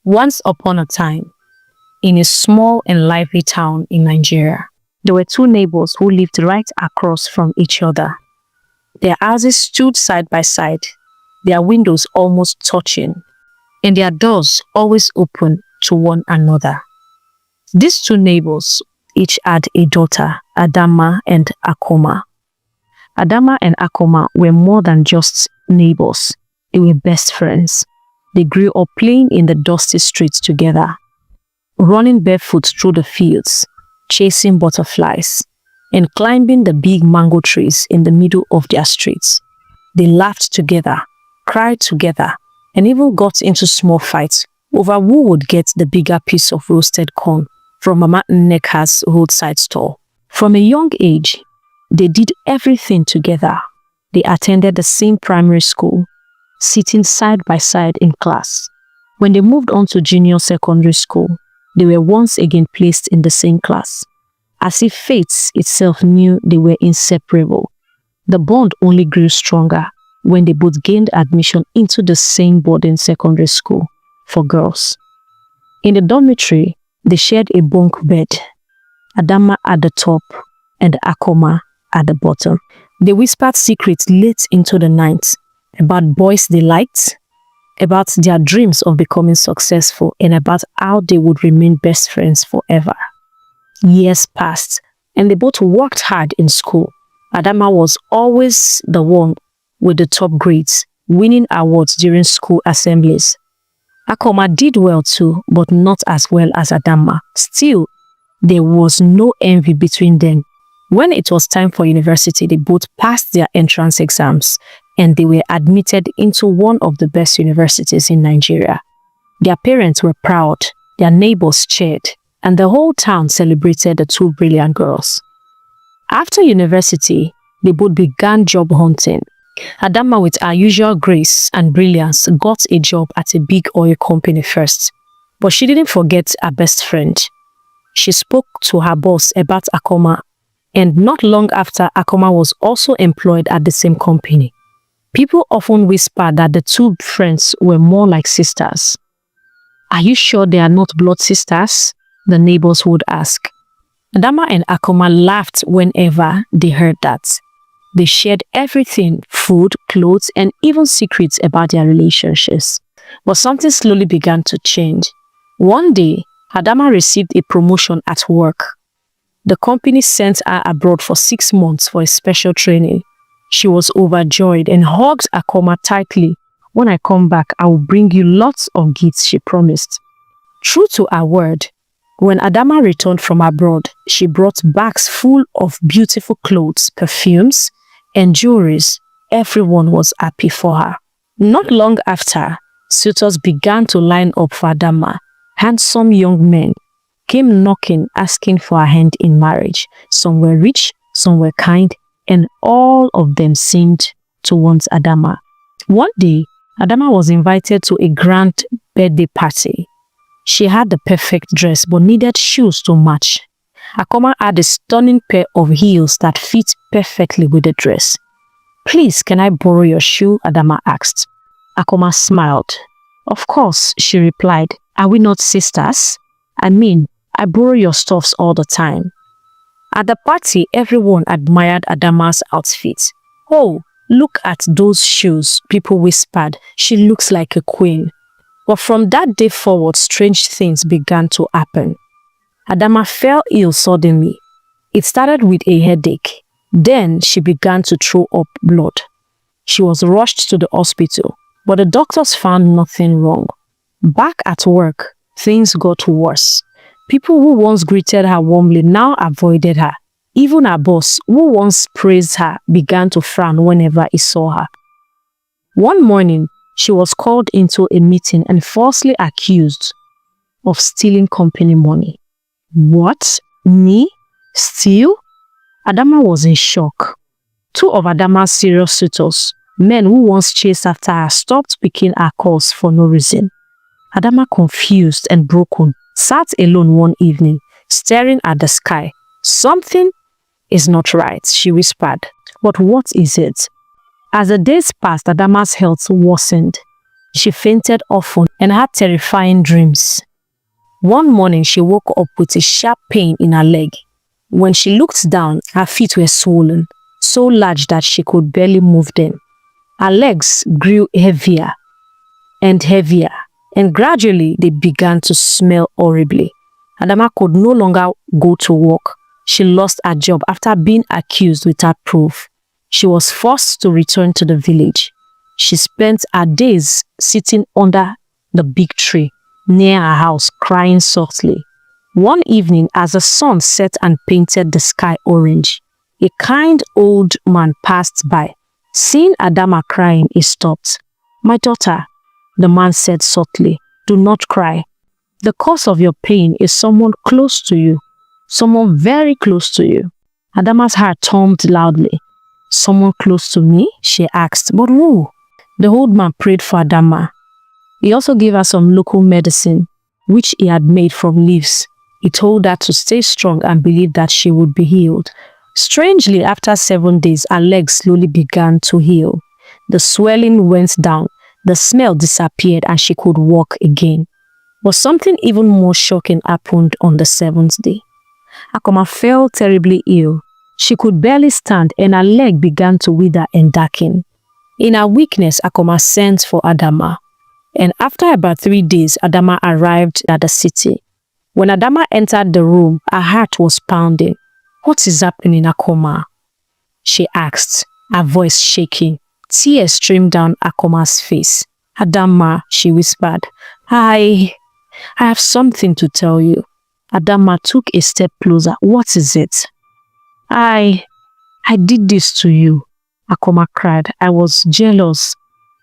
Once upon a time, in a small and lively town in Nigeria, there were two neighbors who lived right across from each other. Their houses stood side by side, their windows almost touching, and their doors always open to one another. These two neighbors each had a daughter, Adama and Akoma. Adama and Akoma were more than just neighbors, they were best friends. They grew up playing in the dusty streets together, running barefoot through the fields, chasing butterflies, and climbing the big mango trees in the middle of their streets. They laughed together, cried together, and even got into small fights over who would get the bigger piece of roasted corn from Mama Nneka's roadside store. From a young age, they did everything together. They attended the same primary school, sitting side by side in class. When they moved on to junior secondary school, they were once again placed in the same class. As if fate itself knew they were inseparable. The bond only grew stronger when they both gained admission into the same boarding secondary school for girls. In the dormitory, they shared a bunk bed, Adama at the top and Akoma at the bottom. They whispered secrets late into the night about boys they liked, about their dreams of becoming successful, and about how they would remain best friends forever. Years passed, and they both worked hard in school. Adama was always the one with the top grades, winning awards during school assemblies. Akoma did well too, but not as well as Adama. Still, there was no envy between them. When it was time for university, they both passed their entrance exams and they were admitted into one of the best universities in Nigeria. Their parents were proud, their neighbors cheered, and the whole town celebrated the two brilliant girls. After university, they both began job hunting. Adama, with her usual grace and brilliance, got a job at a big oil company first, but she didn't forget her best friend. She spoke to her boss about Akoma, and not long after, Akoma was also employed at the same company. People often whisper that the two friends were more like sisters. "Are you sure they are not blood sisters?" the neighbors would ask. Adama and Akoma laughed whenever they heard that. They shared everything, food, clothes, and even secrets about their relationships. But something slowly began to change. One day, Adama received a promotion at work. The company sent her abroad for 6 months for a special training. She was overjoyed and hugged Akoma tightly. "When I come back, I will bring you lots of gifts," she promised. True to her word, when Adama returned from abroad, she brought bags full of beautiful clothes, perfumes, and jewelries. Everyone was happy for her. Not long after, suitors began to line up for Adama. Handsome young men came knocking, asking for her hand in marriage. Some were rich, some were kind, and all of them seemed to want Adama. One day, Adama was invited to a grand birthday party. She had the perfect dress but needed shoes to match. Akoma had a stunning pair of heels that fit perfectly with the dress. "Please, can I borrow your shoe?" Adama asked. Akoma smiled. "Of course," she replied. "Are we not sisters? I mean, I borrow your stuffs all the time." At the party, everyone admired Adama's outfit. "Oh, look at those shoes," people whispered. "She looks like a queen." But from that day forward, strange things began to happen. Adama fell ill suddenly. It started with a headache. Then she began to throw up blood. She was rushed to the hospital, but the doctors found nothing wrong. Back at work, things got worse. People who once greeted her warmly now avoided her. Even her boss, who once praised her, began to frown whenever he saw her. One morning, she was called into a meeting and falsely accused of stealing company money. "What? Me? Steal?" Adama was in shock. Two of Adama's serious suitors, men who once chased after her, stopped picking her calls for no reason. Adama, confused and broken, sat alone one evening, staring at the sky. "Something is not right," she whispered. "But what is it?" As the days passed, Adama's health worsened. She fainted often and had terrifying dreams. One morning, she woke up with a sharp pain in her leg. When she looked down, her feet were swollen, so large that she could barely move them. Her legs grew heavier and heavier, and gradually they began to smell horribly. Adama could no longer go to work. She lost her job after being accused without proof. She was forced to return to the village. She spent her days sitting under the big tree near her house, crying softly. One evening, as the sun set and painted the sky orange, a kind old man passed by. Seeing Adama crying, he stopped. "My daughter," the man said softly, "do not cry. The cause of your pain is someone close to you, someone very close to you." Adama's heart thumped loudly. "Someone close to me?" she asked. "But who?" The old man prayed for Adama. He also gave her some local medicine, which he had made from leaves. He told her to stay strong and believe that she would be healed. Strangely, after 7 days, her legs slowly began to heal. The swelling went down, the smell disappeared, and she could walk again. But something even more shocking happened on the 7th day. Akoma fell terribly ill. She could barely stand, and her leg began to wither and darken. In her weakness, Akoma sent for Adama. And after about 3 days, Adama arrived at the city. When Adama entered the room, her heart was pounding. "What is happening, Akoma?" she asked, her voice shaking. Tears streamed down Akoma's face. "Adama," she whispered, I have something to tell you." Adama took a step closer. "What is it?" I did this to you," Akoma cried. "I was jealous.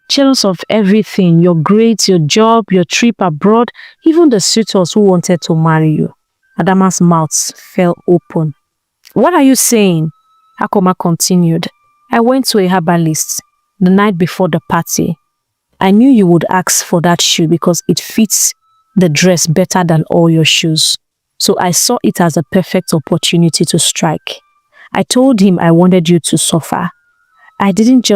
Jealous of everything, your grades, your job, your trip abroad, even the suitors who wanted to marry you." Adama's mouth fell open. "What are you saying?" Akoma continued. "I went to a herbalist the night before the party. I knew you would ask for that shoe because it fits the dress better than all your shoes. So I saw it as a perfect opportunity to strike. I told him I wanted you to suffer. I didn't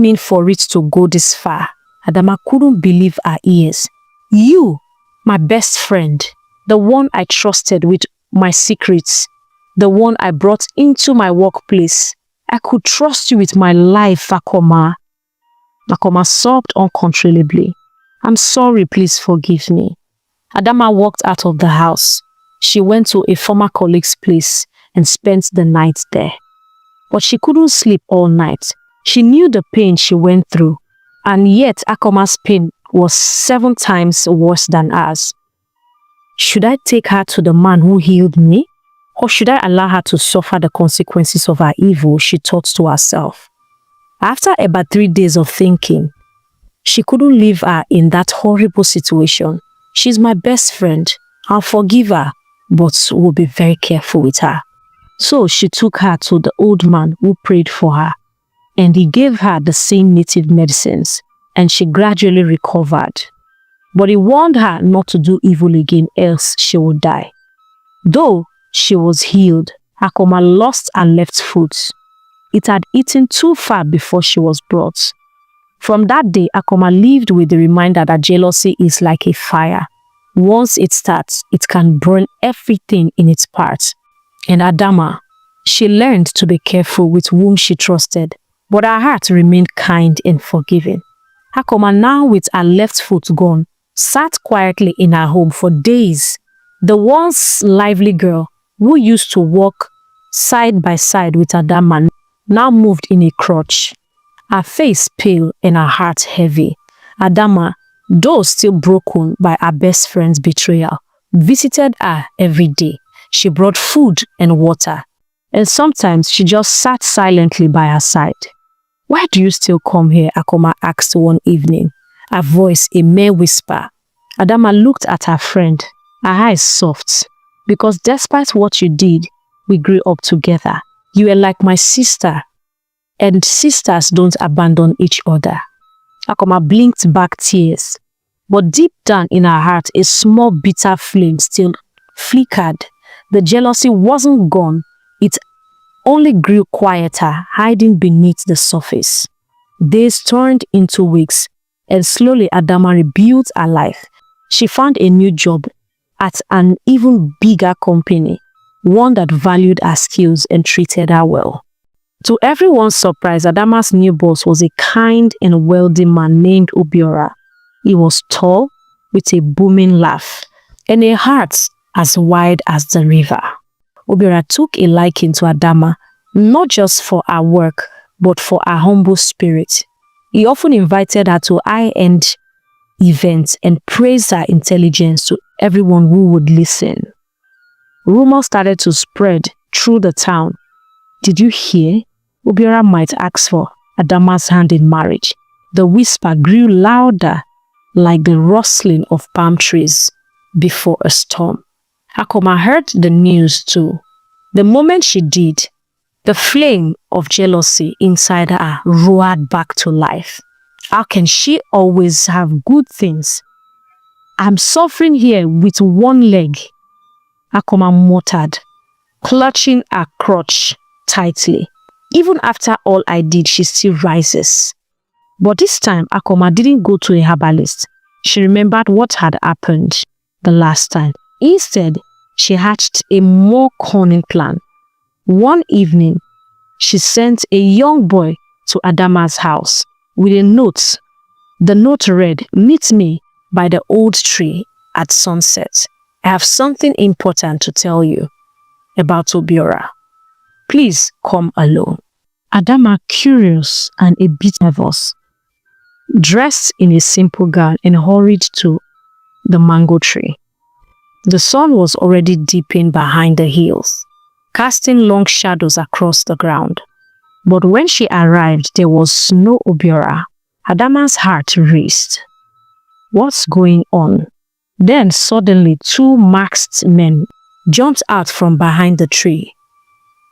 mean for it to go this far." Adama couldn't believe her ears. "You, my best friend, the one I trusted with my secrets, the one I brought into my workplace. I could trust you with my life, Akoma." Akoma sobbed uncontrollably. "I'm sorry, please forgive me." Adama walked out of the house. She went to a former colleague's place and spent the night there. But she couldn't sleep all night. She knew the pain she went through, and yet Akoma's pain was 7 times worse than ours. Should I take her to the man who healed me? Or should I allow her to suffer the consequences of her evil? She thought to herself. After about 3 days of thinking, she couldn't leave her in that horrible situation. She's my best friend. I'll forgive her, but we'll be very careful with her. So she took her to the old man who prayed for her, and he gave her the same native medicines, and she gradually recovered. But he warned her not to do evil again, else she would die. Though she was healed, Akoma lost her left foot. It had eaten too far before she was brought. From that day, Akoma lived with the reminder that jealousy is like a fire. Once it starts, it can burn everything in its path. And Adama, she learned to be careful with whom she trusted, but her heart remained kind and forgiving. Akoma, now with her left foot gone, sat quietly in her home for days. The once lively girl who used to walk side by side with Adama now moved in a crutch, her face pale and her heart heavy. Adama, though still broken by her best friend's betrayal, visited her every day. She brought food and water, and sometimes she just sat silently by her side. "Why do you still come here?" Akoma asked one evening, her voice a mere whisper. Adama looked at her friend, her eyes soft. "Because despite what you did, we grew up together. You were like my sister, and sisters don't abandon each other." Akoma blinked back tears, but deep down in her heart, a small bitter flame still flickered. The jealousy wasn't gone, it only grew quieter, hiding beneath the surface. Days turned into weeks, and slowly Adama rebuilt her life. She found a new job at an even bigger company, one that valued her skills and treated her well. To everyone's surprise, Adama's new boss was a kind and wealthy man named Obiora. He was tall, with a booming laugh, and a heart as wide as the river. Obiora took a liking to Adama, not just for her work, but for her humble spirit. He often invited her to high-end events and praised her intelligence to everyone who would listen. Rumors started to spread through the town. Did you hear? Obiora might ask for Adama's hand in marriage. The whisper grew louder, like the rustling of palm trees before a storm. Akoma heard the news too. The moment she did, the flame of jealousy inside her roared back to life. How can she always have good things? I'm suffering here with one leg, Akoma muttered, clutching her crotch tightly. Even after all I did, she still rises. But this time, Akoma didn't go to a herbalist. She remembered what had happened the last time. Instead, she hatched a more cunning plan. One evening, she sent a young boy to Adama's house with a note. The note read, "Meet me by the old tree at sunset. I have something important to tell you about Obiora. Please come alone." Adama, curious and a bit nervous, dressed in a simple gown and hurried to the mango tree. The sun was already dipping behind the hills, casting long shadows across the ground. But when she arrived, there was no Obiora. Adama's heart raced. What's going on? Then suddenly 2 masked men jumped out from behind the tree.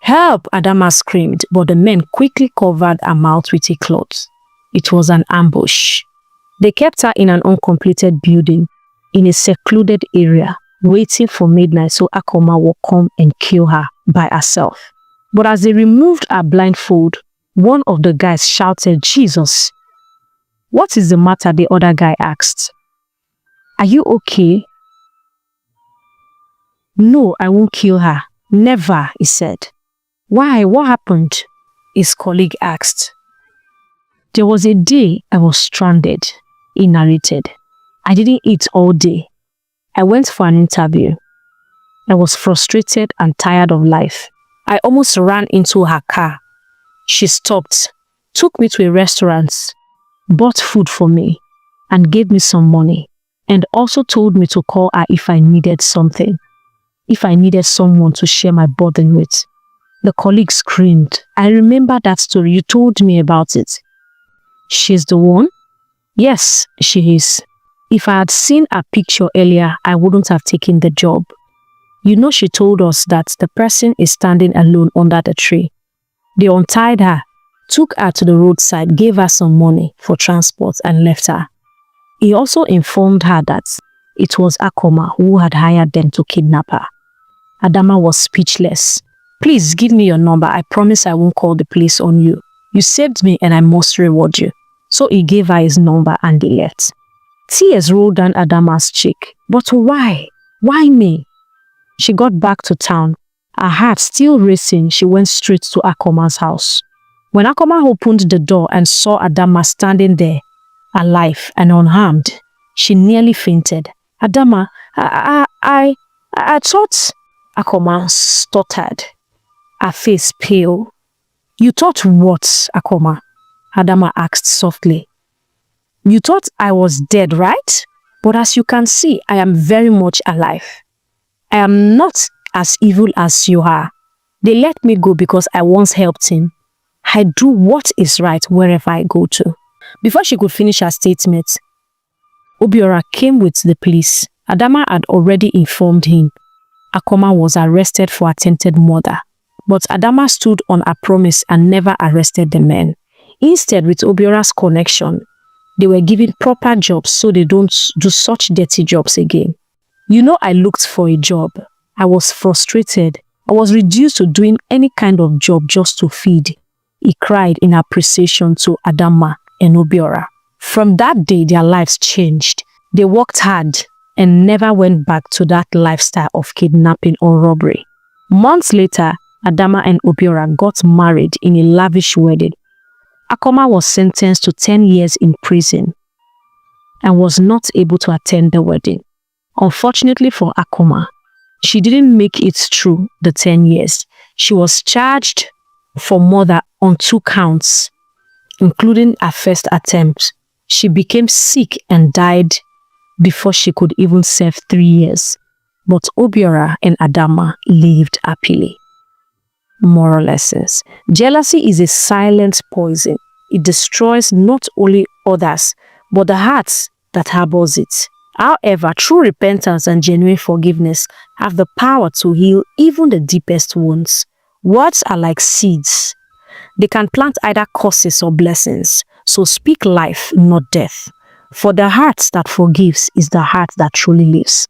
"Help!" Adama screamed, but the men quickly covered her mouth with a cloth. It was an ambush. They kept her in an uncompleted building in a secluded area, waiting for midnight so Akoma would come and kill her by herself. But as they removed her blindfold, one of the guys shouted, "Jesus!" "What is the matter?" the other guy asked. "Are you okay?" "No, I won't kill her. Never," he said. "Why? What happened?" his colleague asked. "There was a day I was stranded," he narrated. "I didn't eat all day. I went for an interview. I was frustrated and tired of life. I almost ran into her car. She stopped, took me to a restaurant, bought food for me, and gave me some money, and also told me to call her if I needed something, if I needed someone to share my burden with." The colleague screamed, "I remember that story. You told me about it." "She's the one?" "Yes, she is. If I had seen her picture earlier, I wouldn't have taken the job. You know, she told us that the person is standing alone under the tree. They untied her, took her to the roadside, gave her some money for transport and left her. He also informed her that it was Akoma who had hired them to kidnap her." Adama was speechless. "Please give me your number. I promise I won't call the police on you. You saved me and I must reward you." So he gave her his number and they left. Tears rolled down Adama's cheek. But why? Why me? She got back to town. Her heart still racing, she went straight to Akoma's house. When Akoma opened the door and saw Adama standing there, alive and unharmed, she nearly fainted. "Adama, I thought..." Akoma stuttered, her face pale. "You thought what, Akoma?" Adama asked softly. "You thought I was dead, right? But as you can see, I am very much alive. I am not as evil as you are. They let me go because I once helped him. I do what is right wherever I go to." Before she could finish her statement, Obiora came with the police. Adama had already informed him Akoma was arrested for attempted murder, but Adama stood on her promise and never arrested the men. Instead, with Obiora's connection, they were given proper jobs so they don't do such dirty jobs again. "You know, I looked for a job. I was frustrated. I was reduced to doing any kind of job just to feed. he cried in appreciation to Adama and Obiora. From that day, their lives changed. They worked hard and never went back to that lifestyle of kidnapping or robbery. Months later, Adama and Obiora got married in a lavish wedding. Akoma was sentenced to 10 years in prison and was not able to attend the wedding. Unfortunately for Akoma, she didn't make it through the 10 years. She was charged for murder on 2 counts, including her first attempt. She became sick and died before she could even serve 3 years. But Obiora and Adama lived happily. Moral lessons. Jealousy is a silent poison. It destroys not only others, but the hearts that harbors it. However, true repentance and genuine forgiveness have the power to heal even the deepest wounds. Words are like seeds. They can plant either curses or blessings. So speak life, not death. For the heart that forgives is the heart that truly lives.